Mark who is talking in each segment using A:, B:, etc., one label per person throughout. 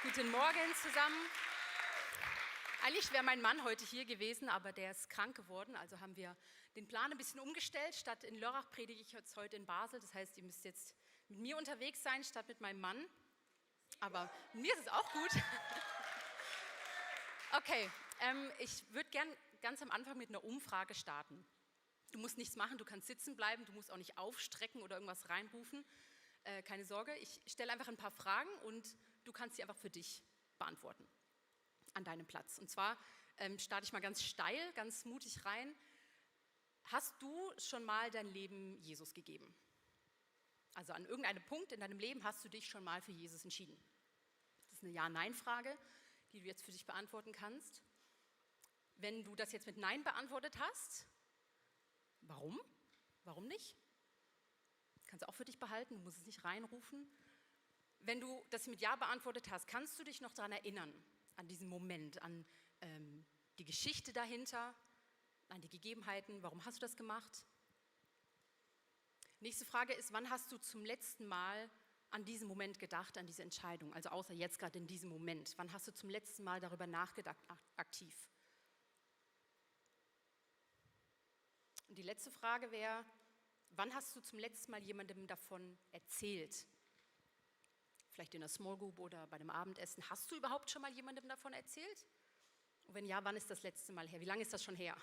A: Guten Morgen zusammen. Eigentlich wäre mein Mann heute hier gewesen, aber der ist krank geworden. Also haben wir den Plan ein bisschen umgestellt. Statt in Lörrach predige ich jetzt heute in Basel. Das heißt, ihr müsst jetzt mit mir unterwegs sein, statt mit meinem Mann. Aber mir ist es auch gut. Okay, ich würde gern ganz am Anfang mit einer Umfrage starten. Du musst nichts machen, du kannst sitzen bleiben, du musst auch nicht aufstrecken oder irgendwas reinrufen. Keine Sorge, ich stelle einfach ein paar Fragen und du kannst sie einfach für dich beantworten an deinem Platz. Und zwar starte ich mal ganz steil, ganz mutig rein. Hast du schon mal dein Leben Jesus gegeben? Also an irgendeinem Punkt in deinem Leben hast du dich schon mal für Jesus entschieden? Das ist eine Ja-Nein-Frage, die du jetzt für dich beantworten kannst. Wenn du das jetzt mit Nein beantwortet hast, warum? Warum nicht? Kannst du auch für dich behalten, du musst es nicht reinrufen. Wenn du das mit Ja beantwortet hast, kannst du dich noch daran erinnern, an diesen Moment, an die Geschichte dahinter, an die Gegebenheiten, warum hast du das gemacht? Nächste Frage ist, wann hast du zum letzten Mal an diesen Moment gedacht, an diese Entscheidung, also außer jetzt gerade in diesem Moment, wann hast du zum letzten Mal darüber nachgedacht, aktiv? Und die letzte Frage wäre, wann hast du zum letzten Mal jemandem davon erzählt? Vielleicht in einer Small Group oder bei einem Abendessen. Hast du überhaupt schon mal jemandem davon erzählt? Und wenn ja, wann ist das letzte Mal her? Wie lange ist das schon her?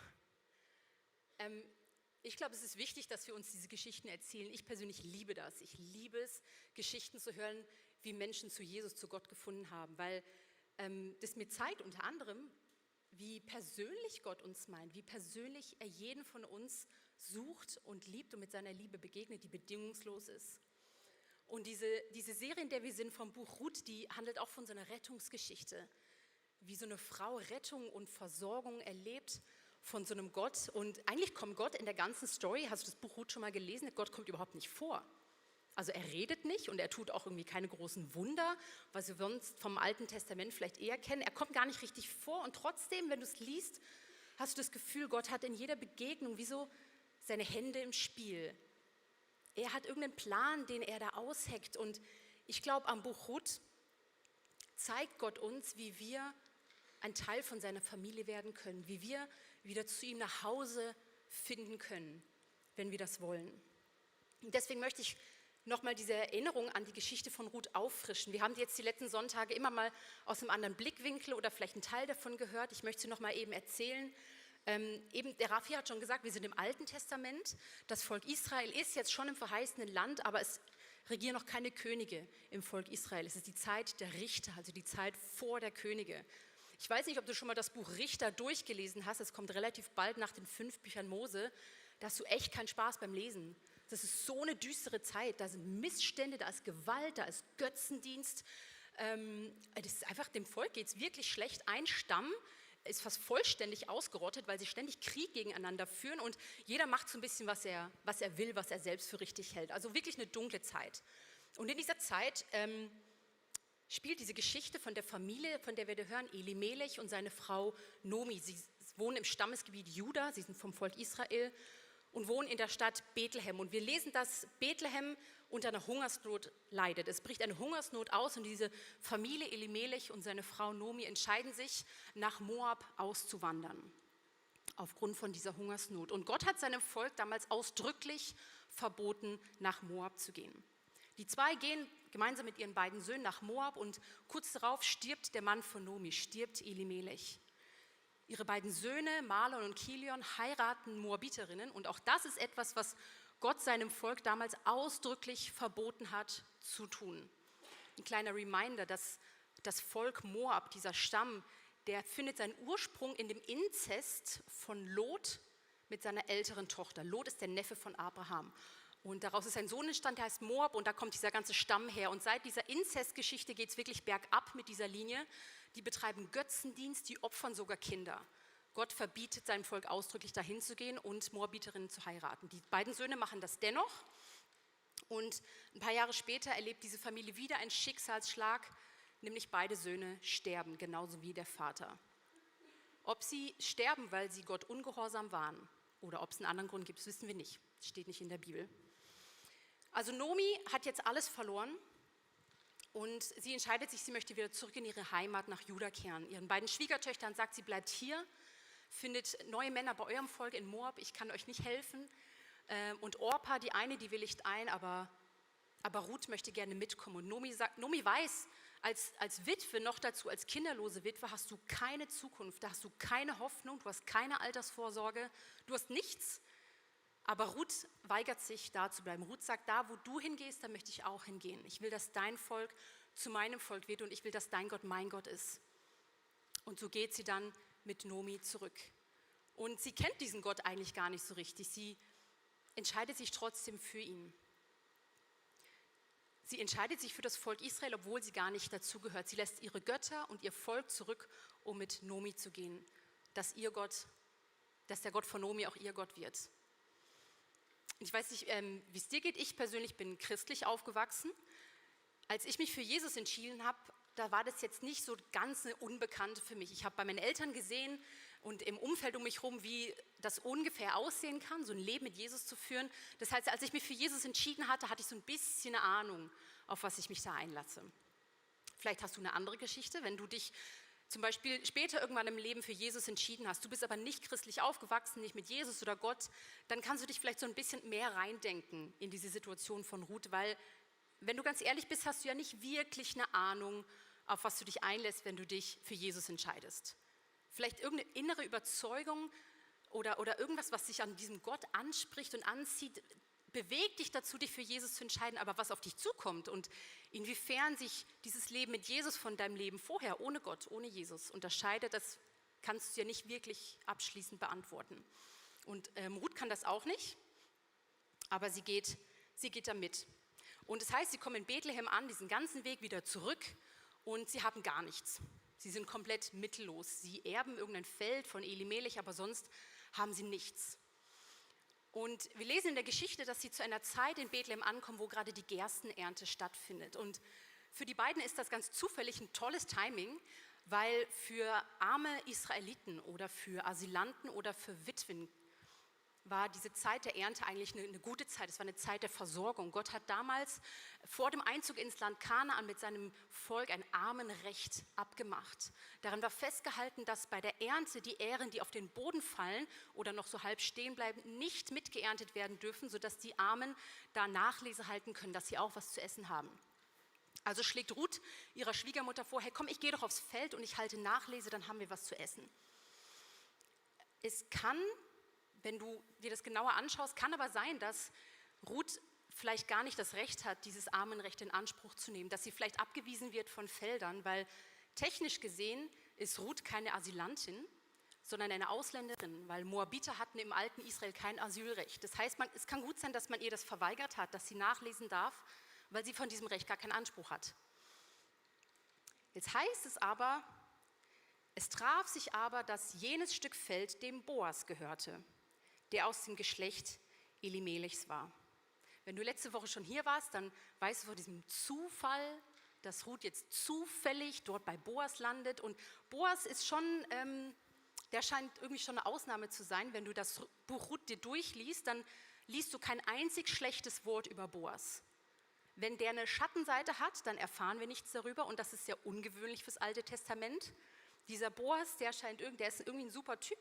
A: Ich glaube, es ist wichtig, dass wir uns diese Geschichten erzählen. Ich persönlich liebe das. Ich liebe es, Geschichten zu hören, wie Menschen zu Jesus, zu Gott gefunden haben, weil das mir zeigt unter anderem, wie persönlich Gott uns meint, wie persönlich er jeden von uns sucht und liebt und mit seiner Liebe begegnet, die bedingungslos ist. Und diese Serie, in der wir sind, vom Buch Ruth, die handelt auch von so einer Rettungsgeschichte, wie so eine Frau Rettung und Versorgung erlebt von so einem Gott. Und eigentlich kommt Gott in der ganzen Story, hast du das Buch Ruth schon mal gelesen, Gott kommt überhaupt nicht vor. Also er redet nicht und er tut auch irgendwie keine großen Wunder, was wir sonst vom Alten Testament vielleicht eher kennen. Er kommt gar nicht richtig vor und trotzdem, wenn du es liest, hast du das Gefühl, Gott hat in jeder Begegnung wie so seine Hände im Spiel. Er hat irgendeinen Plan, den er da ausheckt. Und ich glaube, am Buch Ruth zeigt Gott uns, wie wir ein Teil von seiner Familie werden können, wie wir wieder zu ihm nach Hause finden können, wenn wir das wollen. Und deswegen möchte ich nochmal diese Erinnerung an die Geschichte von Ruth auffrischen. Wir haben jetzt die letzten Sonntage immer mal aus einem anderen Blickwinkel oder vielleicht einen Teil davon gehört. Ich möchte sie nochmal eben erzählen. Der Raffi hat schon gesagt, wir sind im Alten Testament. Das Volk Israel ist jetzt schon im verheißenen Land, aber es regieren noch keine Könige im Volk Israel. Es ist die Zeit der Richter, also die Zeit vor der Könige. Ich weiß nicht, ob du schon mal das Buch Richter durchgelesen hast. Es kommt relativ bald nach den 5 Büchern Mose. Da hast du echt keinen Spaß beim Lesen. Das ist so eine düstere Zeit. Da sind Missstände, da ist Gewalt, da ist Götzendienst. Das ist einfach, dem Volk geht es wirklich schlecht. Ein Stamm ist fast vollständig ausgerottet, weil sie ständig Krieg gegeneinander führen und jeder macht so ein bisschen, was er will, was er selbst für richtig hält. Also wirklich eine dunkle Zeit. Und in dieser Zeit spielt diese Geschichte von der Familie, von der wir hören, Elimelech und seine Frau Nomi. Sie wohnen im Stammesgebiet Juda, sie sind vom Volk Israel und wohnen in der Stadt Bethlehem. Und wir lesen, dass Bethlehem unter einer Hungersnot leidet. Es bricht eine Hungersnot aus und diese Familie Elimelech und seine Frau Nomi entscheiden sich, nach Moab auszuwandern, aufgrund von dieser Hungersnot. Und Gott hat seinem Volk damals ausdrücklich verboten, nach Moab zu gehen. Die zwei gehen gemeinsam mit ihren beiden Söhnen nach Moab und kurz darauf stirbt der Mann von Nomi, stirbt Elimelech. Ihre beiden Söhne, Mahlon und Kilion, heiraten Moabiterinnen und auch das ist etwas, was Gott seinem Volk damals ausdrücklich verboten hat zu tun. Ein kleiner Reminder, dass das Volk Moab, dieser Stamm, der findet seinen Ursprung in dem Inzest von Lot mit seiner älteren Tochter. Lot ist der Neffe von Abraham. Und daraus ist ein Sohn entstanden, der heißt Moab und da kommt dieser ganze Stamm her. Und seit dieser Inzestgeschichte geht es wirklich bergab mit dieser Linie. Die betreiben Götzendienst, die opfern sogar Kinder. Gott verbietet seinem Volk ausdrücklich dahin zu gehen und Moabiterinnen zu heiraten. Die beiden Söhne machen das dennoch. Und ein paar Jahre später erlebt diese Familie wieder einen Schicksalsschlag, nämlich beide Söhne sterben, genauso wie der Vater. Ob sie sterben, weil sie Gott ungehorsam waren oder ob es einen anderen Grund gibt, das wissen wir nicht. Das steht nicht in der Bibel. Also Nomi hat jetzt alles verloren Und sie entscheidet sich, sie möchte wieder zurück in ihre Heimat nach Juda kehren. Ihren beiden Schwiegertöchtern sagt sie, bleibt hier, findet neue Männer bei eurem Volk in Moab, ich kann euch nicht helfen. Und Orpa, die eine, die willigt ein, aber Ruth möchte gerne mitkommen. Und Nomi weiß, als Witwe, noch dazu als kinderlose Witwe, hast du keine Zukunft, da hast du keine Hoffnung, du hast keine Altersvorsorge, du hast nichts. Aber Ruth weigert sich, da zu bleiben. Ruth sagt, da wo du hingehst, da möchte ich auch hingehen. Ich will, dass dein Volk zu meinem Volk wird und ich will, dass dein Gott mein Gott ist. Und so geht sie dann mit Nomi zurück. Und sie kennt diesen Gott eigentlich gar nicht so richtig. Sie entscheidet sich trotzdem für ihn. Sie entscheidet sich für das Volk Israel, obwohl sie gar nicht dazugehört. Sie lässt ihre Götter und ihr Volk zurück, um mit Nomi zu gehen. Dass der Gott von Nomi auch ihr Gott wird. Ich weiß nicht, wie es dir geht. Ich persönlich bin christlich aufgewachsen. Als ich mich für Jesus entschieden habe, da war das jetzt nicht so ganz eine Unbekannte für mich. Ich habe bei meinen Eltern gesehen und im Umfeld um mich herum, wie das ungefähr aussehen kann, so ein Leben mit Jesus zu führen. Das heißt, als ich mich für Jesus entschieden hatte, hatte ich so ein bisschen eine Ahnung, auf was ich mich da einlasse. Vielleicht hast du eine andere Geschichte, wenn du dich zum Beispiel später irgendwann im Leben für Jesus entschieden hast, du bist aber nicht christlich aufgewachsen, nicht mit Jesus oder Gott, dann kannst du dich vielleicht so ein bisschen mehr reindenken in diese Situation von Ruth, weil, wenn du ganz ehrlich bist, hast du ja nicht wirklich eine Ahnung, auf was du dich einlässt, wenn du dich für Jesus entscheidest. Vielleicht irgendeine innere Überzeugung oder irgendwas, was dich an diesem Gott anspricht und anzieht, bewegt dich dazu, dich für Jesus zu entscheiden, aber was auf dich zukommt und inwiefern sich dieses Leben mit Jesus von deinem Leben vorher, ohne Gott, ohne Jesus unterscheidet, das kannst du ja nicht wirklich abschließend beantworten. Und Ruth kann das auch nicht, aber sie geht da mit. Und das heißt, sie kommen in Bethlehem an, diesen ganzen Weg wieder zurück und sie haben gar nichts. Sie sind komplett mittellos. Sie erben irgendein Feld von Elimelech, aber sonst haben sie nichts. Und wir lesen in der Geschichte, dass sie zu einer Zeit in Bethlehem ankommen, wo gerade die Gerstenernte stattfindet. Und für die beiden ist das ganz zufällig ein tolles Timing, weil für arme Israeliten oder für Asylanten oder für Witwen war diese Zeit der Ernte eigentlich eine gute Zeit. Es war eine Zeit der Versorgung. Gott hat damals vor dem Einzug ins Land Kanaan mit seinem Volk ein Armenrecht abgemacht. Darin war festgehalten, dass bei der Ernte die Ähren, die auf den Boden fallen oder noch so halb stehen bleiben, nicht mitgeerntet werden dürfen, sodass die Armen da Nachlese halten können, dass sie auch was zu essen haben. Also schlägt Ruth ihrer Schwiegermutter vor, hey komm, ich gehe doch aufs Feld und ich halte Nachlese, dann haben wir was zu essen. Es kann, wenn du dir das genauer anschaust, kann aber sein, dass Ruth vielleicht gar nicht das Recht hat, dieses Armenrecht in Anspruch zu nehmen, dass sie vielleicht abgewiesen wird von Feldern, weil technisch gesehen ist Ruth keine Asylantin, sondern eine Ausländerin, weil Moabiter hatten im alten Israel kein Asylrecht. Das heißt, es kann gut sein, dass man ihr das verweigert hat, dass sie nachlesen darf, weil sie von diesem Recht gar keinen Anspruch hat. Jetzt heißt es aber, es traf sich aber, dass jenes Stück Feld dem Boas gehörte, der aus dem Geschlecht Elimelechs war. Wenn du letzte Woche schon hier warst, dann weißt du von diesem Zufall, dass Ruth jetzt zufällig dort bei Boas landet. Und Boas ist schon, der scheint irgendwie schon eine Ausnahme zu sein. Wenn du das Buch Ruth dir durchliest, dann liest du kein einzig schlechtes Wort über Boas. Wenn der eine Schattenseite hat, dann erfahren wir nichts darüber. Und das ist sehr ungewöhnlich fürs Alte Testament. Dieser Boas, der ist irgendwie ein super Typ,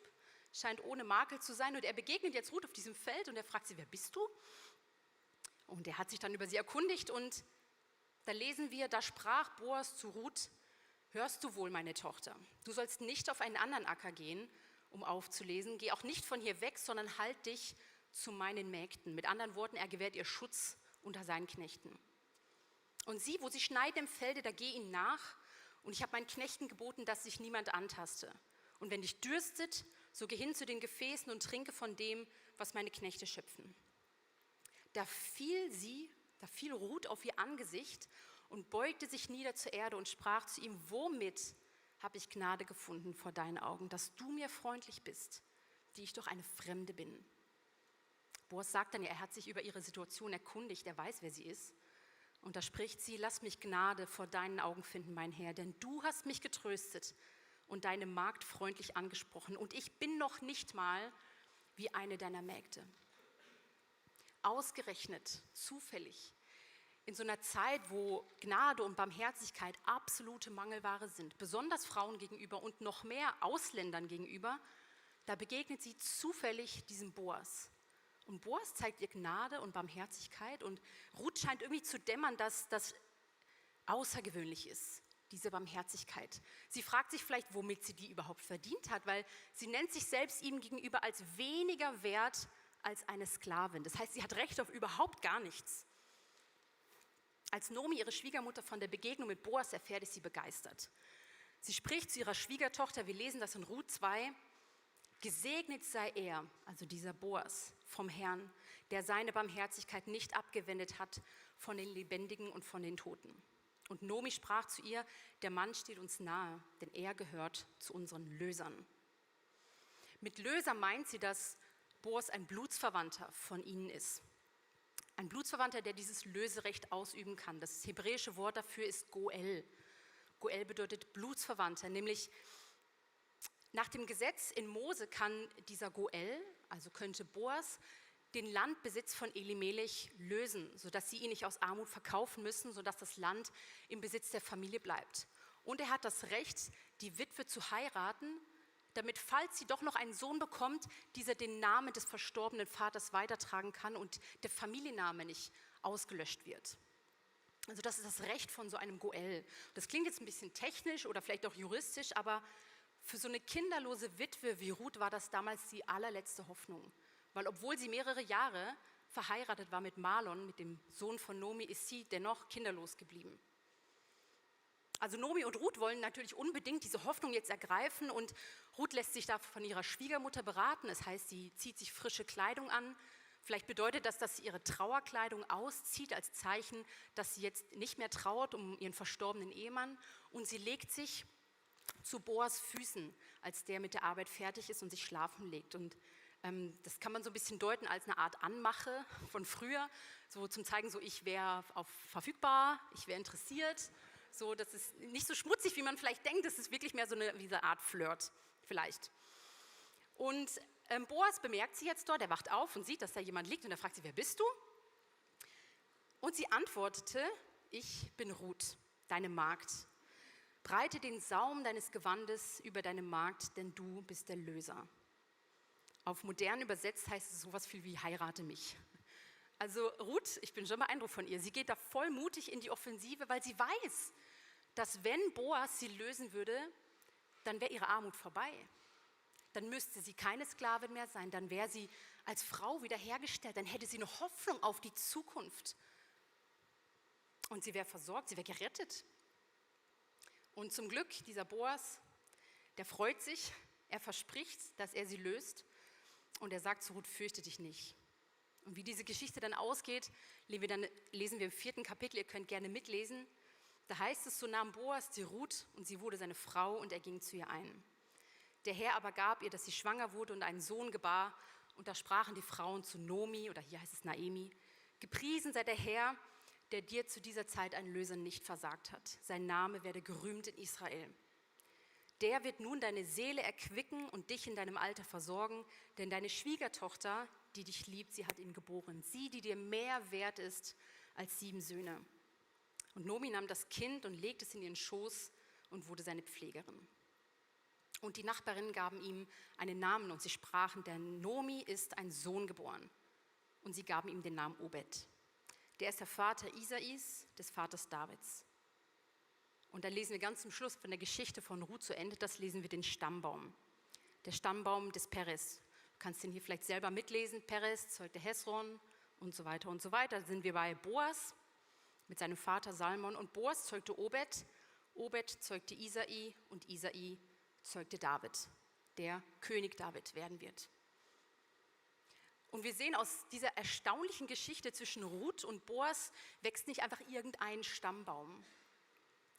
A: scheint ohne Makel zu sein. Und er begegnet jetzt Ruth auf diesem Feld und er fragt sie, wer bist du? Und er hat sich dann über sie erkundigt und da lesen wir, da sprach Boas zu Ruth, hörst du wohl, meine Tochter, du sollst nicht auf einen anderen Acker gehen, um aufzulesen, geh auch nicht von hier weg, sondern halt dich zu meinen Mägden. Mit anderen Worten, er gewährt ihr Schutz unter seinen Knechten. Und sie, wo sie schneiden im Felde, da geh ihnen nach und ich habe meinen Knechten geboten, dass sich niemand antaste. Und wenn dich dürstet, so geh hin zu den Gefäßen und trinke von dem, was meine Knechte schöpfen. Da fiel Ruth auf ihr Angesicht und beugte sich nieder zur Erde und sprach zu ihm, womit habe ich Gnade gefunden vor deinen Augen, dass du mir freundlich bist, die ich doch eine Fremde bin. Boas sagt dann, er hat sich über ihre Situation erkundigt, er weiß, wer sie ist. Und da spricht sie, lass mich Gnade vor deinen Augen finden, mein Herr, denn du hast mich getröstet und deine Magd freundlich angesprochen und ich bin noch nicht mal wie eine deiner Mägde. Ausgerechnet, zufällig, in so einer Zeit, wo Gnade und Barmherzigkeit absolute Mangelware sind, besonders Frauen gegenüber und noch mehr Ausländern gegenüber, da begegnet sie zufällig diesem Boas. Und Boas zeigt ihr Gnade und Barmherzigkeit und Ruth scheint irgendwie zu dämmern, dass das außergewöhnlich ist, diese Barmherzigkeit. Sie fragt sich vielleicht, womit sie die überhaupt verdient hat, weil sie nennt sich selbst ihm gegenüber als weniger wert als eine Sklavin. Das heißt, sie hat Recht auf überhaupt gar nichts. Als Nomi, ihre Schwiegermutter, von der Begegnung mit Boas erfährt, ist sie begeistert. Sie spricht zu ihrer Schwiegertochter, wir lesen das in Ruth 2, gesegnet sei er, also dieser Boas, vom Herrn, der seine Barmherzigkeit nicht abgewendet hat von den Lebendigen und von den Toten. Und Nomi sprach zu ihr, der Mann steht uns nahe, denn er gehört zu unseren Lösern. Mit Löser meint sie, dass Boas ein Blutsverwandter von ihnen ist. Ein Blutsverwandter, der dieses Löserecht ausüben kann. Das hebräische Wort dafür ist Goel. Goel bedeutet Blutsverwandter, nämlich nach dem Gesetz in Mose kann dieser Goel, also könnte Boas, den Landbesitz von Elimelech lösen, sodass sie ihn nicht aus Armut verkaufen müssen, sodass das Land im Besitz der Familie bleibt. Und er hat das Recht, die Witwe zu heiraten, damit, falls sie doch noch einen Sohn bekommt, dieser den Namen des verstorbenen Vaters weitertragen kann und der Familienname nicht ausgelöscht wird. Also das ist das Recht von so einem Goel. Das klingt jetzt ein bisschen technisch oder vielleicht auch juristisch, aber für so eine kinderlose Witwe wie Ruth war das damals die allerletzte Hoffnung. Weil obwohl sie mehrere Jahre verheiratet war mit Mahlon, mit dem Sohn von Nomi, ist sie dennoch kinderlos geblieben. Also Nomi und Ruth wollen natürlich unbedingt diese Hoffnung jetzt ergreifen und Ruth lässt sich da von ihrer Schwiegermutter beraten. Das heißt, sie zieht sich frische Kleidung an. Vielleicht bedeutet das, dass sie ihre Trauerkleidung auszieht als Zeichen, dass sie jetzt nicht mehr trauert um ihren verstorbenen Ehemann. Und sie legt sich zu Boas Füßen, als der mit der Arbeit fertig ist und sich schlafen legt. Und das kann man so ein bisschen deuten als eine Art Anmache von früher, so zum Zeigen, so ich wäre verfügbar, ich wäre interessiert. So, das ist nicht so schmutzig, wie man vielleicht denkt, das ist wirklich mehr so eine Art Flirt vielleicht. Und Boas bemerkt sie jetzt dort, er wacht auf und sieht, dass da jemand liegt und er fragt sie, wer bist du? Und sie antwortete, ich bin Ruth, deine Magd. Breite den Saum deines Gewandes über deine Magd, denn du bist der Löser. Auf modern übersetzt heißt es sowas viel wie heirate mich. Also Ruth, ich bin schon beeindruckt von ihr, sie geht da voll mutig in die Offensive, weil sie weiß, dass wenn Boas sie lösen würde, dann wäre ihre Armut vorbei. Dann müsste sie keine Sklavin mehr sein, dann wäre sie als Frau wiederhergestellt, dann hätte sie eine Hoffnung auf die Zukunft. Und sie wäre versorgt, sie wäre gerettet. Und zum Glück, dieser Boas, der freut sich, er verspricht, dass er sie löst und er sagt zu Ruth, fürchte dich nicht. Und wie diese Geschichte dann ausgeht, lesen wir im 4. Kapitel, ihr könnt gerne mitlesen. Da heißt es, so nahm Boas die Ruth und sie wurde seine Frau und er ging zu ihr ein. Der Herr aber gab ihr, dass sie schwanger wurde und einen Sohn gebar. Und da sprachen die Frauen zu Nomi, oder hier heißt es Naemi, gepriesen sei der Herr, der dir zu dieser Zeit einen Löser nicht versagt hat. Sein Name werde gerühmt in Israel. Der wird nun deine Seele erquicken und dich in deinem Alter versorgen, denn deine Schwiegertochter, die dich liebt, sie hat ihn geboren. Sie, die dir mehr wert ist als 7 Söhne. Und Nomi nahm das Kind und legte es in ihren Schoß und wurde seine Pflegerin. Und die Nachbarinnen gaben ihm einen Namen und sie sprachen, der Nomi ist ein Sohn geboren. Und sie gaben ihm den Namen Obed. Der ist der Vater Isais, des Vaters Davids. Und dann lesen wir ganz zum Schluss von der Geschichte von Ruth zu Ende, das lesen wir den Stammbaum. Der Stammbaum des Perez. Du kannst den hier vielleicht selber mitlesen. Perez zeugte Hesron und so weiter und so weiter. Da sind wir bei Boas mit seinem Vater Salmon. Und Boas zeugte Obed. Obed zeugte Isai und Isai zeugte David, der König David werden wird. Und wir sehen aus dieser erstaunlichen Geschichte zwischen Ruth und Boas wächst nicht einfach irgendein Stammbaum.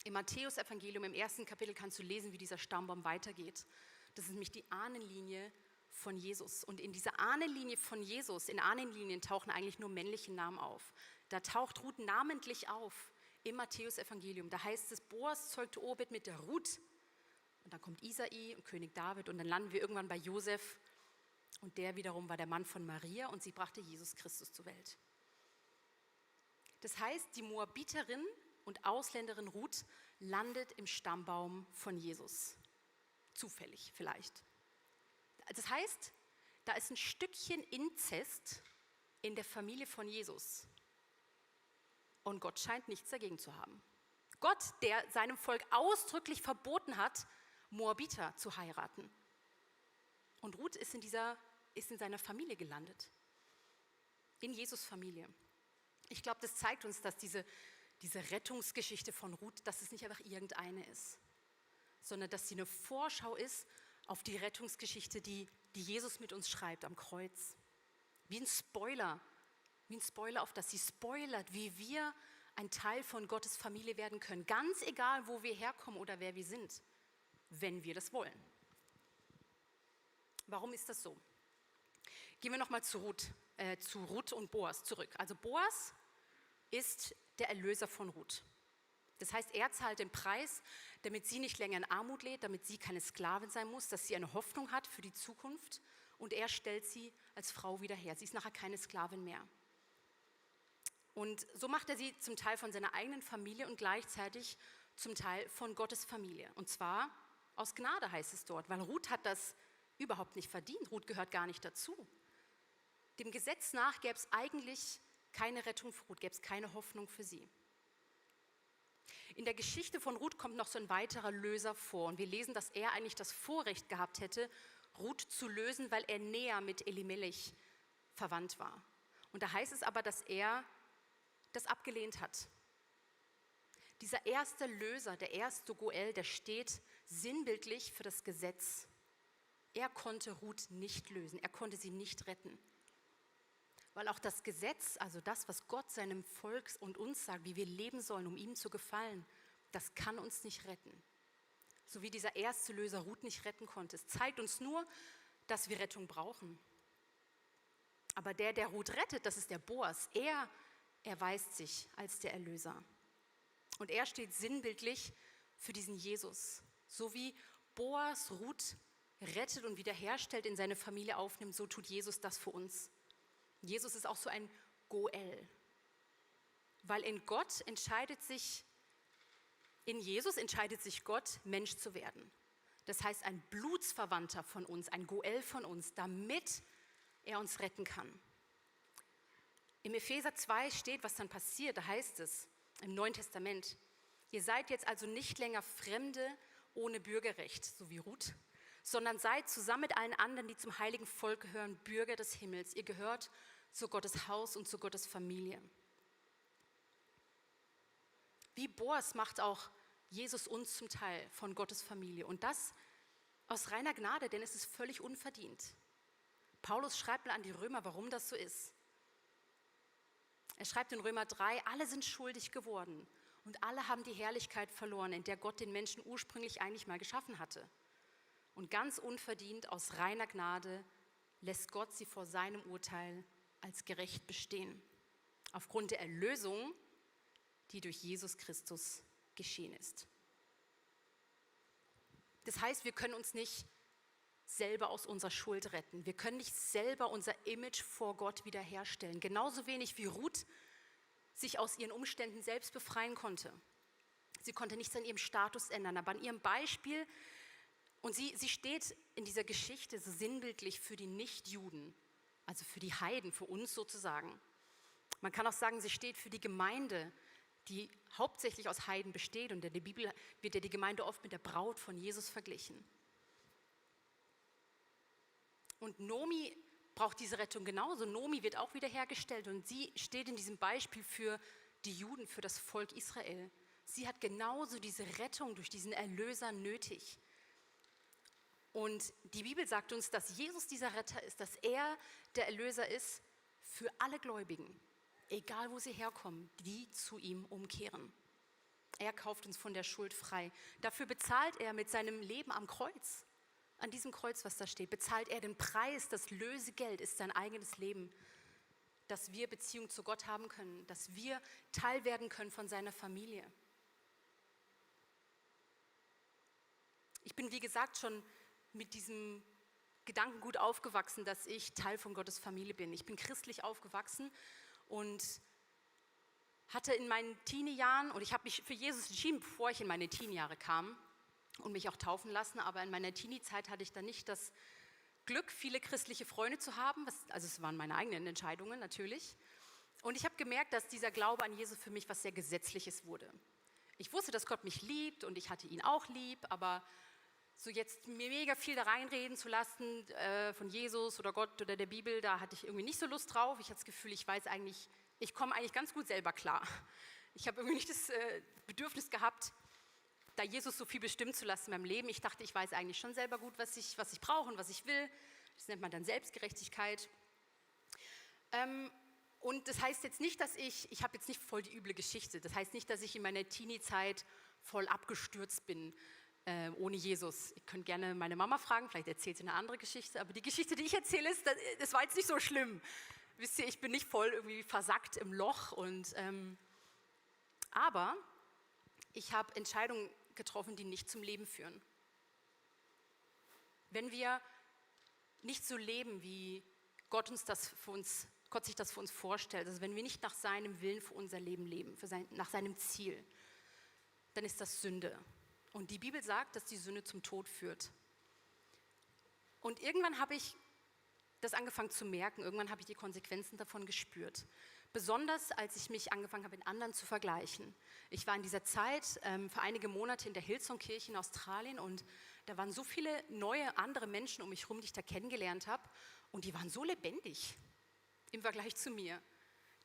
A: Im Matthäus-Evangelium im 1. Kapitel kannst du lesen, wie dieser Stammbaum weitergeht. Das ist nämlich die Ahnenlinie von Jesus. Und in dieser Ahnenlinie von Jesus, in Ahnenlinien tauchen eigentlich nur männliche Namen auf. Da taucht Ruth namentlich auf im Matthäus-Evangelium. Da heißt es, Boas zeugte Obed mit der Ruth. Und dann kommt Isai und König David und dann landen wir irgendwann bei Josef. Und der wiederum war der Mann von Maria und sie brachte Jesus Christus zur Welt. Das heißt, die Moabiterin und Ausländerin Ruth landet im Stammbaum von Jesus. Zufällig vielleicht. Das heißt, da ist ein Stückchen Inzest in der Familie von Jesus. Und Gott scheint nichts dagegen zu haben. Gott, der seinem Volk ausdrücklich verboten hat, Moabiter zu heiraten. Und Ruth ist in seiner Familie gelandet. In Jesus' Familie. Ich glaube, das zeigt uns, dass diese Rettungsgeschichte von Ruth, dass es nicht einfach irgendeine ist, sondern dass sie eine Vorschau ist auf die Rettungsgeschichte, die Jesus mit uns schreibt am Kreuz. Wie ein Spoiler auf das. Sie spoilert, wie wir ein Teil von Gottes Familie werden können. Ganz egal, wo wir herkommen oder wer wir sind, wenn wir das wollen. Warum ist das so? Gehen wir nochmal zu Ruth und Boas zurück. Also Boas ist der Erlöser von Ruth. Das heißt, er zahlt den Preis, damit sie nicht länger in Armut lebt, damit sie keine Sklavin sein muss, dass sie eine Hoffnung hat für die Zukunft. Und er stellt sie als Frau wieder her. Sie ist nachher keine Sklavin mehr. Und so macht er sie zum Teil von seiner eigenen Familie und gleichzeitig zum Teil von Gottes Familie. Und zwar aus Gnade heißt es dort, weil Ruth hat das überhaupt nicht verdient. Ruth gehört gar nicht dazu. Dem Gesetz nach gäbe es eigentlich keine Rettung für Ruth, gäbe es keine Hoffnung für sie. In der Geschichte von Ruth kommt noch so ein weiterer Löser vor. Und wir lesen, dass er eigentlich das Vorrecht gehabt hätte, Ruth zu lösen, weil er näher mit Elimelech verwandt war. Und da heißt es aber, dass er das abgelehnt hat. Dieser erste Löser, der erste Goel, der steht sinnbildlich für das Gesetz. Er konnte Ruth nicht lösen, er konnte sie nicht retten. Weil auch das Gesetz, also das, was Gott seinem Volk und uns sagt, wie wir leben sollen, um ihm zu gefallen, das kann uns nicht retten. So wie dieser erste Löser Ruth nicht retten konnte. Es zeigt uns nur, dass wir Rettung brauchen. Aber der Ruth rettet, das ist der Boas. Er erweist sich als der Erlöser. Und er steht sinnbildlich für diesen Jesus. So wie Boas Ruth rettet und wiederherstellt, in seine Familie aufnimmt, so tut Jesus das für uns. Jesus ist auch so ein Goel. Weil in Jesus entscheidet sich Gott, Mensch zu werden. Das heißt, ein Blutsverwandter von uns, ein Goel von uns, damit er uns retten kann. Im Epheser 2 steht, was dann passiert, da heißt es im Neuen Testament, ihr seid jetzt also nicht länger Fremde ohne Bürgerrecht, so wie Ruth, sondern seid zusammen mit allen anderen, die zum heiligen Volk gehören, Bürger des Himmels. Ihr gehört zu Gottes Haus und zu Gottes Familie. Wie Boas macht auch Jesus uns zum Teil von Gottes Familie. Und das aus reiner Gnade, denn es ist völlig unverdient. Paulus schreibt mal an die Römer, warum das so ist. Er schreibt in Römer 3, alle sind schuldig geworden und alle haben die Herrlichkeit verloren, in der Gott den Menschen ursprünglich eigentlich mal geschaffen hatte. Und ganz unverdient, aus reiner Gnade, lässt Gott sie vor seinem Urteil als gerecht bestehen. Aufgrund der Erlösung, die durch Jesus Christus geschehen ist. Das heißt, wir können uns nicht selber aus unserer Schuld retten. Wir können nicht selber unser Image vor Gott wiederherstellen. Genauso wenig wie Ruth sich aus ihren Umständen selbst befreien konnte. Sie konnte nichts an ihrem Status ändern, aber an ihrem Beispiel. Und sie steht in dieser Geschichte so sinnbildlich für die Nichtjuden, also für die Heiden, für uns sozusagen. Man kann auch sagen, sie steht für die Gemeinde, die hauptsächlich aus Heiden besteht. Und in der Bibel wird ja die Gemeinde oft mit der Braut von Jesus verglichen. Und Nomi braucht diese Rettung genauso. Nomi wird auch wiederhergestellt und sie steht in diesem Beispiel für die Juden, für das Volk Israel. Sie hat genauso diese Rettung durch diesen Erlöser nötig. Und die Bibel sagt uns, dass Jesus dieser Retter ist, dass er der Erlöser ist für alle Gläubigen, egal wo sie herkommen, die zu ihm umkehren. Er kauft uns von der Schuld frei. Dafür bezahlt er mit seinem Leben am Kreuz. An diesem Kreuz, was da steht, bezahlt er den Preis, das Lösegeld ist sein eigenes Leben, dass wir Beziehung zu Gott haben können, dass wir Teil werden können von seiner Familie. Ich bin, wie gesagt, schon mit diesem Gedankengut aufgewachsen, dass ich Teil von Gottes Familie bin. Ich bin christlich aufgewachsen und hatte in meinen Teenie-Jahren, und ich habe mich für Jesus entschieden, bevor ich in meine Teenie-Jahre kam und mich auch taufen lassen, aber in meiner Teenie-Zeit hatte ich dann nicht das Glück, viele christliche Freunde zu haben, also es waren meine eigenen Entscheidungen natürlich. Und ich habe gemerkt, dass dieser Glaube an Jesus für mich was sehr Gesetzliches wurde. Ich wusste, dass Gott mich liebt und ich hatte ihn auch lieb, aber so jetzt mir mega viel da reinreden zu lassen von Jesus oder Gott oder der Bibel, da hatte ich irgendwie nicht so Lust drauf. Ich hatte das Gefühl, ich komme eigentlich ganz gut selber klar. Ich habe irgendwie nicht das Bedürfnis gehabt, da Jesus so viel bestimmen zu lassen in meinem Leben. Ich dachte, ich weiß eigentlich schon selber gut, was ich brauche und was ich will. Das nennt man dann Selbstgerechtigkeit. Und das heißt jetzt nicht, dass ich habe jetzt nicht voll die üble Geschichte. Das heißt nicht, dass ich in meiner Teenie-Zeit voll abgestürzt bin ohne Jesus. Ihr könnt gerne meine Mama fragen, vielleicht erzählt sie eine andere Geschichte, aber die Geschichte, die ich erzähle, das war jetzt nicht so schlimm. Wisst ihr, ich bin nicht voll irgendwie versackt im Loch. Aber ich habe Entscheidungen getroffen, die nicht zum Leben führen. Wenn wir nicht so leben, wie Gott sich das für uns vorstellt, also wenn wir nicht nach seinem Willen für unser Leben leben, nach seinem Ziel, dann ist das Sünde. Und die Bibel sagt, dass die Sünde zum Tod führt. Und irgendwann habe ich das angefangen zu merken, irgendwann habe ich die Konsequenzen davon gespürt. Besonders, als ich mich angefangen habe, mit anderen zu vergleichen. Ich war in dieser Zeit für einige Monate in der Hillsong-Kirche in Australien und da waren so viele neue, andere Menschen um mich herum, die ich da kennengelernt habe und die waren so lebendig im Vergleich zu mir.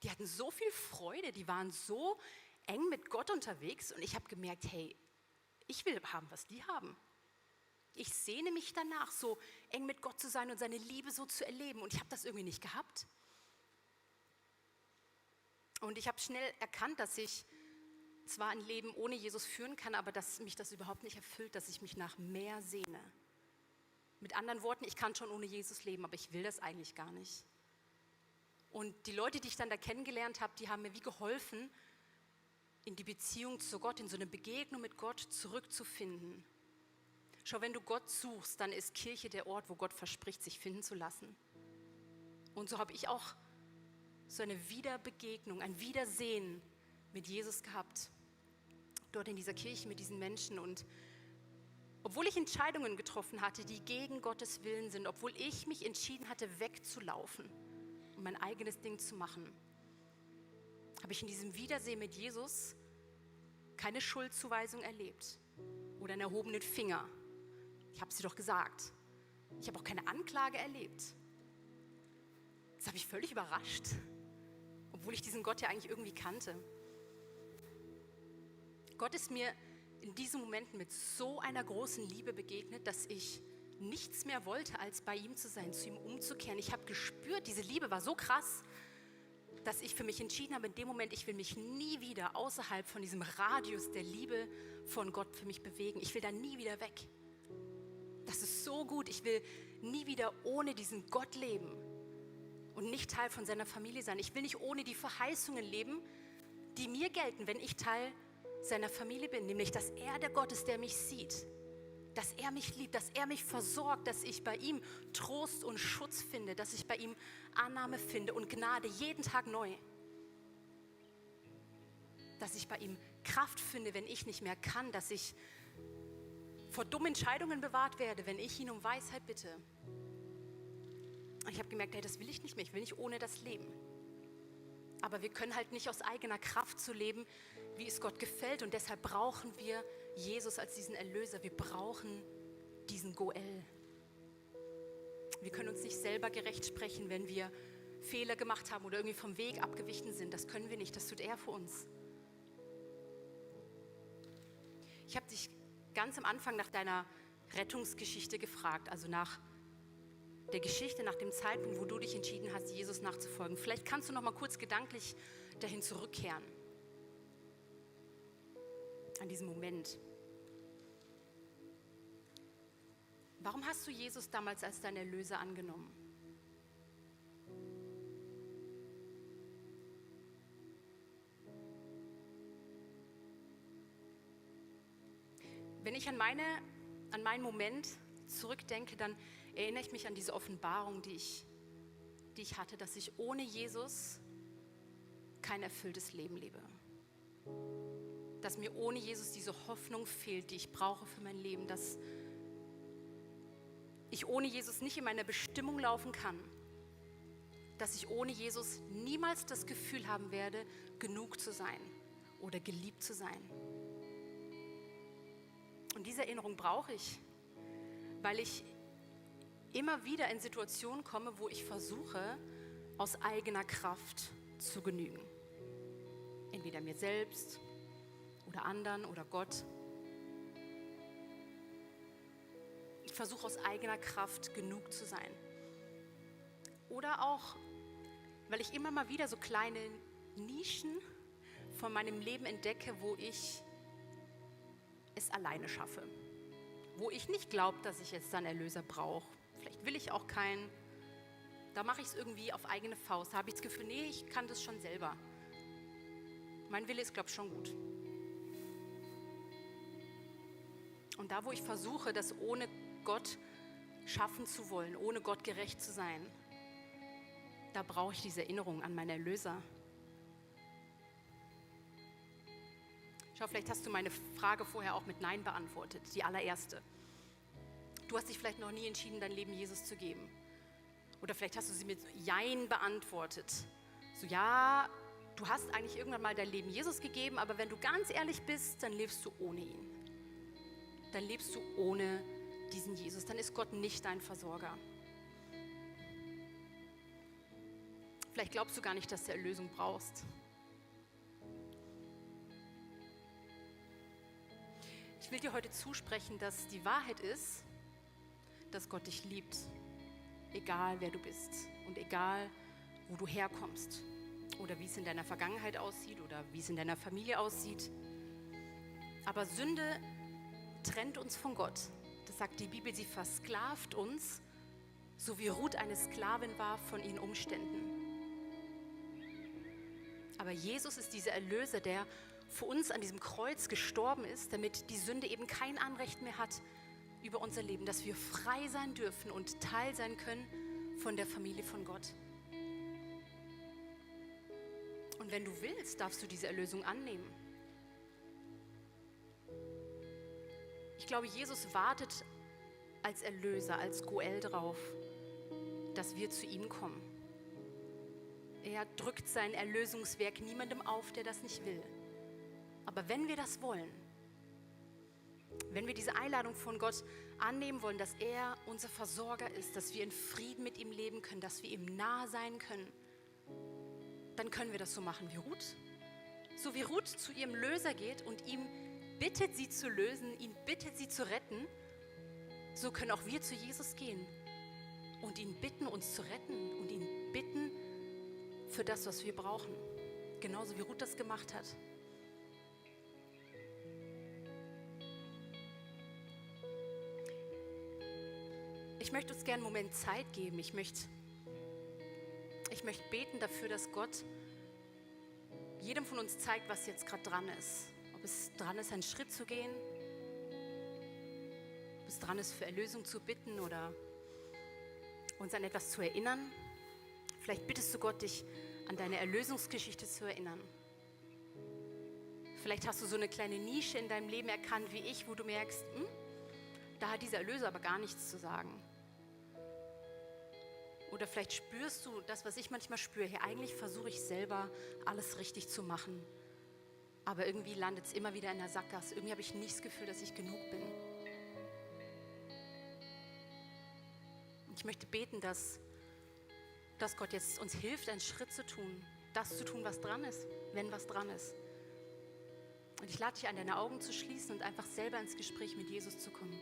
A: Die hatten so viel Freude, die waren so eng mit Gott unterwegs und ich habe gemerkt, hey, ich will haben, was die haben. Ich sehne mich danach, so eng mit Gott zu sein und seine Liebe so zu erleben und ich habe das irgendwie nicht gehabt. Und ich habe schnell erkannt, dass ich zwar ein Leben ohne Jesus führen kann, aber dass mich das überhaupt nicht erfüllt, dass ich mich nach mehr sehne. Mit anderen Worten, ich kann schon ohne Jesus leben, aber ich will das eigentlich gar nicht. Und die Leute, die ich dann da kennengelernt habe, die haben mir wie geholfen, in die Beziehung zu Gott, in so eine Begegnung mit Gott zurückzufinden. Schau, wenn du Gott suchst, dann ist Kirche der Ort, wo Gott verspricht, sich finden zu lassen. Und so habe ich auch so eine Wiederbegegnung, ein Wiedersehen mit Jesus gehabt. Dort in dieser Kirche mit diesen Menschen. Und obwohl ich Entscheidungen getroffen hatte, die gegen Gottes Willen sind, obwohl ich mich entschieden hatte, wegzulaufen und mein eigenes Ding zu machen, habe ich in diesem Wiedersehen mit Jesus keine Schuldzuweisung erlebt oder einen erhobenen Finger. Ich habe es dir doch gesagt. Ich habe auch keine Anklage erlebt. Das hat mich völlig überrascht, obwohl ich diesen Gott ja eigentlich irgendwie kannte. Gott ist mir in diesen Momenten mit so einer großen Liebe begegnet, dass ich nichts mehr wollte, als bei ihm zu sein, zu ihm umzukehren. Ich habe gespürt, diese Liebe war so krass, dass ich für mich entschieden habe, in dem Moment, ich will mich nie wieder außerhalb von diesem Radius der Liebe von Gott für mich bewegen. Ich will da nie wieder weg. Das ist so gut. Ich will nie wieder ohne diesen Gott leben und nicht Teil von seiner Familie sein. Ich will nicht ohne die Verheißungen leben, die mir gelten, wenn ich Teil seiner Familie bin. Nämlich, dass er der Gott ist, der mich sieht. Dass er mich liebt, dass er mich versorgt, dass ich bei ihm Trost und Schutz finde, dass ich bei ihm Annahme finde und Gnade jeden Tag neu. Dass ich bei ihm Kraft finde, wenn ich nicht mehr kann, dass ich vor dummen Entscheidungen bewahrt werde, wenn ich ihn um Weisheit bitte. Und ich habe gemerkt, hey, das will ich nicht mehr, ich will nicht ohne das leben. Aber wir können halt nicht aus eigener Kraft so leben, wie es Gott gefällt. Und deshalb brauchen wir Jesus als diesen Erlöser. Wir brauchen diesen Goel. Wir können uns nicht selber gerecht sprechen, wenn wir Fehler gemacht haben oder irgendwie vom Weg abgewichen sind. Das können wir nicht, das tut er für uns. Ich habe dich ganz am Anfang nach deiner Rettungsgeschichte gefragt, also nach der Geschichte, nach dem Zeitpunkt, wo du dich entschieden hast, Jesus nachzufolgen. Vielleicht kannst du noch mal kurz gedanklich dahin zurückkehren, an diesen Moment. Warum hast du Jesus damals als deinen Erlöser angenommen? Wenn ich an meinen Moment zurückdenke, dann erinnere ich mich an diese Offenbarung, die ich hatte, dass ich ohne Jesus kein erfülltes Leben lebe. dass mir ohne Jesus diese Hoffnung fehlt, die ich brauche für mein Leben, dass ich ohne Jesus nicht in meiner Bestimmung laufen kann, dass ich ohne Jesus niemals das Gefühl haben werde, genug zu sein oder geliebt zu sein. Und diese Erinnerung brauche ich, weil ich immer wieder in Situationen komme, wo ich versuche, aus eigener Kraft zu genügen. Entweder mir selbst oder anderen oder Gott. Ich versuche aus eigener Kraft genug zu sein. Oder auch, weil ich immer mal wieder so kleine Nischen von meinem Leben entdecke, wo ich es alleine schaffe. Wo ich nicht glaube, dass ich jetzt einen Erlöser brauche. Vielleicht will ich auch keinen. Da mache ich es irgendwie auf eigene Faust. Da habe ich das Gefühl, nee, ich kann das schon selber. Mein Wille ist, glaube ich, schon gut. Und da, wo ich versuche, das ohne Gott schaffen zu wollen, ohne Gott gerecht zu sein, da brauche ich diese Erinnerung an meinen Erlöser. Schau, vielleicht hast du meine Frage vorher auch mit Nein beantwortet, die allererste. Du hast dich vielleicht noch nie entschieden, dein Leben Jesus zu geben. Oder vielleicht hast du sie mit Jein beantwortet. So, ja, du hast eigentlich irgendwann mal dein Leben Jesus gegeben, aber wenn du ganz ehrlich bist, dann lebst du ohne ihn. Dann lebst du ohne diesen Jesus. Dann ist Gott nicht dein Versorger. Vielleicht glaubst du gar nicht, dass du Erlösung brauchst. Ich will dir heute zusprechen, dass die Wahrheit ist, dass Gott dich liebt. Egal, wer du bist und egal, wo du herkommst oder wie es in deiner Vergangenheit aussieht oder wie es in deiner Familie aussieht. Aber Sünde trennt uns von Gott. Das sagt die Bibel, sie versklavt uns, so wie Ruth eine Sklavin war von ihren Umständen. Aber Jesus ist dieser Erlöser, der für uns an diesem Kreuz gestorben ist, damit die Sünde eben kein Anrecht mehr hat über unser Leben, dass wir frei sein dürfen und Teil sein können von der Familie von Gott. Und wenn du willst, darfst du diese Erlösung annehmen. Ich glaube, Jesus wartet als Erlöser, als Goel drauf, dass wir zu ihm kommen. Er drückt sein Erlösungswerk niemandem auf, der das nicht will. Aber wenn wir das wollen, wenn wir diese Einladung von Gott annehmen wollen, dass er unser Versorger ist, dass wir in Frieden mit ihm leben können, dass wir ihm nahe sein können, dann können wir das so machen wie Ruth. So wie Ruth zu ihrem Löser geht und ihm bittet, sie zu lösen, ihn bittet, sie zu retten, so können auch wir zu Jesus gehen und ihn bitten, uns zu retten und ihn bitten für das, was wir brauchen. Genauso wie Ruth das gemacht hat. Ich möchte uns gerne einen Moment Zeit geben. Ich möchte beten dafür, dass Gott jedem von uns zeigt, was jetzt gerade dran ist. Ob es dran ist, einen Schritt zu gehen, ob es dran ist, für Erlösung zu bitten oder uns an etwas zu erinnern. Vielleicht bittest du Gott, dich an deine Erlösungsgeschichte zu erinnern. Vielleicht hast du so eine kleine Nische in deinem Leben erkannt wie ich, wo du merkst, da hat dieser Erlöser aber gar nichts zu sagen. Oder vielleicht spürst du das, was ich manchmal spüre. Hier eigentlich versuche ich selber, alles richtig zu machen. Aber irgendwie landet es immer wieder in der Sackgasse. Irgendwie habe ich nicht das Gefühl, dass ich genug bin. Ich möchte beten, dass Gott jetzt uns hilft, einen Schritt zu tun. Das zu tun, was dran ist, wenn was dran ist. Und ich lade dich ein, deine Augen zu schließen und einfach selber ins Gespräch mit Jesus zu kommen.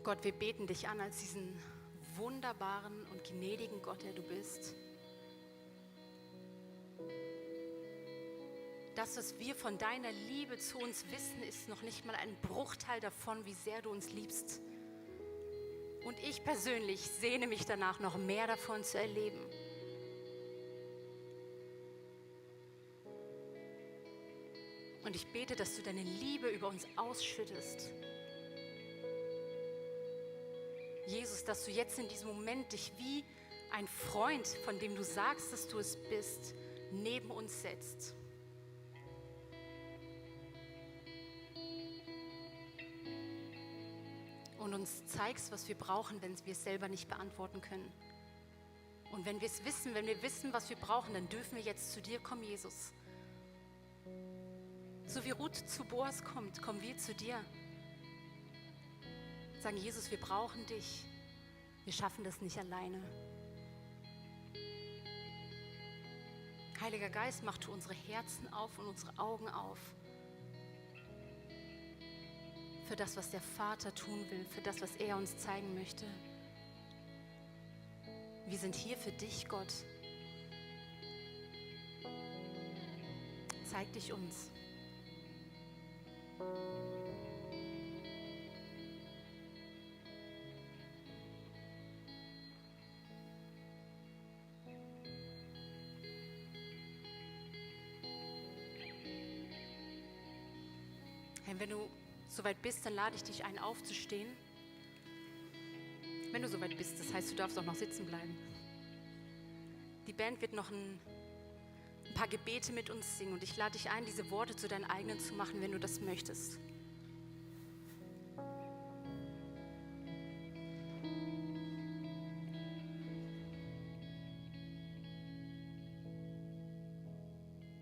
A: Gott, wir beten dich an als diesen wunderbaren und gnädigen Gott, der du bist. Das, was wir von deiner Liebe zu uns wissen, ist noch nicht mal ein Bruchteil davon, wie sehr du uns liebst. Und ich persönlich sehne mich danach, noch mehr davon zu erleben. Und ich bete, dass du deine Liebe über uns ausschüttest. Jesus, dass du jetzt in diesem Moment dich wie ein Freund, von dem du sagst, dass du es bist, neben uns setzt. Und uns zeigst, was wir brauchen, wenn wir es selber nicht beantworten können. Und wenn wir es wissen, wenn wir wissen, was wir brauchen, dann dürfen wir jetzt zu dir kommen, Jesus. So wie Ruth zu Boas kommt, kommen wir zu dir. Sagen, Jesus, wir brauchen dich. Wir schaffen das nicht alleine. Heiliger Geist, mach du unsere Herzen auf und unsere Augen auf. Für das, was der Vater tun will, für das, was er uns zeigen möchte. Wir sind hier für dich, Gott. Zeig dich uns. Hey, wenn du soweit bist, dann lade ich dich ein, aufzustehen. Wenn du soweit bist, das heißt, du darfst auch noch sitzen bleiben. Die Band wird noch ein paar Gebete mit uns singen und ich lade dich ein, diese Worte zu deinen eigenen zu machen, wenn du das möchtest.